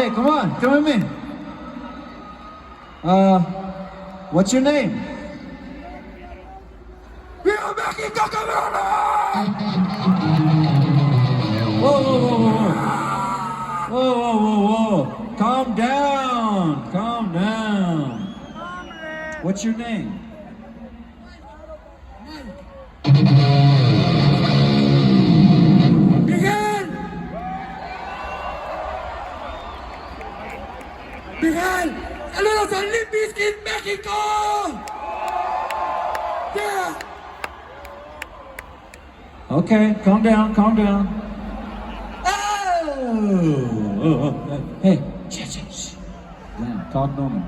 Okay, come on, come with me. What's your name? Vive Mexico, Whoa, whoa, whoa, whoa, whoa. Whoa, whoa, whoa, whoa. Calm down, calm down. What's your name? Miguel! Miguel! ¡Saludos a Limp Bizkit, México! Yeah! Okay, calm down, calm down. Oh, hey, shh. Yeah, talk normal.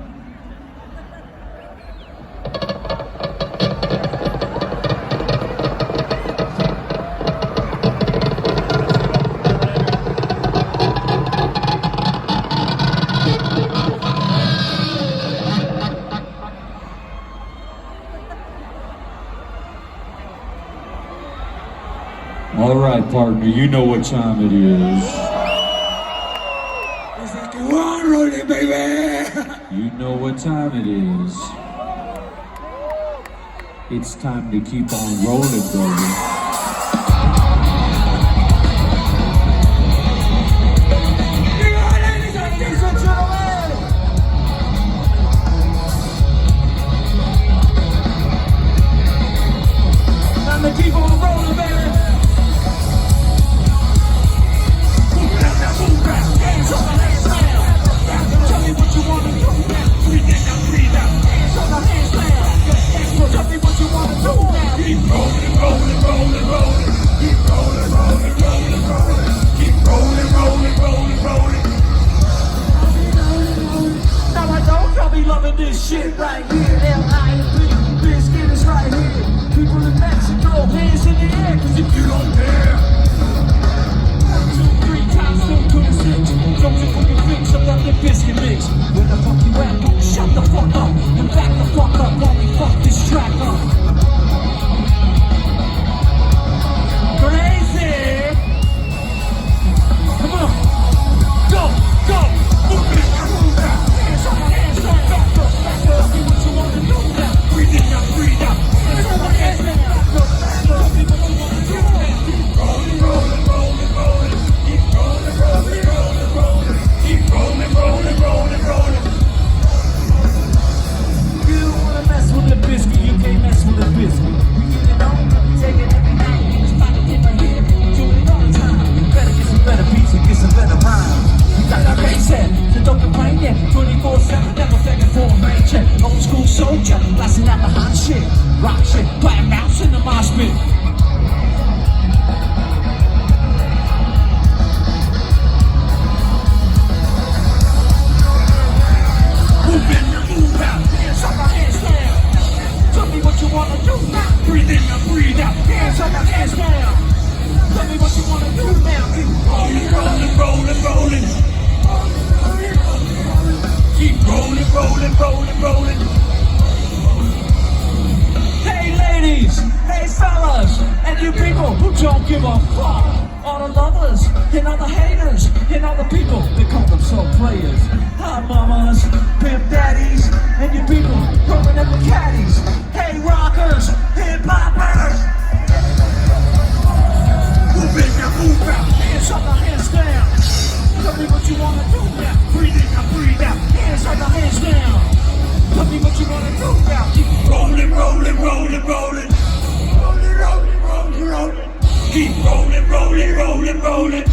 All right, partner, you know what time it is. It's like, come on, Rollin, baby! You know what time it is. It's time to keep on rolling, baby. Time to keep on rolling, baby! This shit right here, Limp Bizkit is right here. People in Mexico, hands in the air, cause if you don't dare 1, 2, 3 times 2 to the 6. Don't you fucking fix up that Limp Bizkit mix. Where the fuck you at? Don't shut the fuck up and back the fuck up while we fuck this track up. Crazy! Come on! Go! Go! Move it! Move that! Hands on my hands, back up! Tell me what you wanna do now. Breathe in now, breathe out. Hands on my hands now. Tell me what you wanna do now. Keep rolling, rolling, rolling, rolling. Keep rolling, rolling, rolling, rolling. Keep rolling, rolling, rolling, rolling. You don't wanna mess with the biscuit, you can't mess with the biscuit. We get it on, we take it every night. It's fine to get my hit, do it all the time. Better get some better beats and get some better rhymes. We got that bass set, the dope and brain, yeah. 24/7, never begging for a rain check. Old school soldier, blasting out the hot shit. Rock shit, playing mouse in the mosh pit. Move in and move out, hands up, my hands down. Tell me what you wanna do now. Breathe in and breathe out, hands up, my hands down. Tell me what you wanna do now. Keep rolling, rolling, rolling, rolling. Keep rolling, rolling, rolling, rolling. Hey ladies, hey fellas, and you people who don't give a fuck. All the lovers, and all the haters, and all the people that call themselves players. Hot mamas, pimp daddies, and you people rolling up the caddies. Hey rockers, hip hoppers. Move in now, move out, hands up, my hands down. Tell me what you wanna do now. Breathe in now, breathe out, hands up, my hands down. Tell me what you wanna do now. Keep rolling, rolling, rolling, rolling. Rolling, rolling, rolling, rolling. Keep rolling, rolling, rolling, rolling.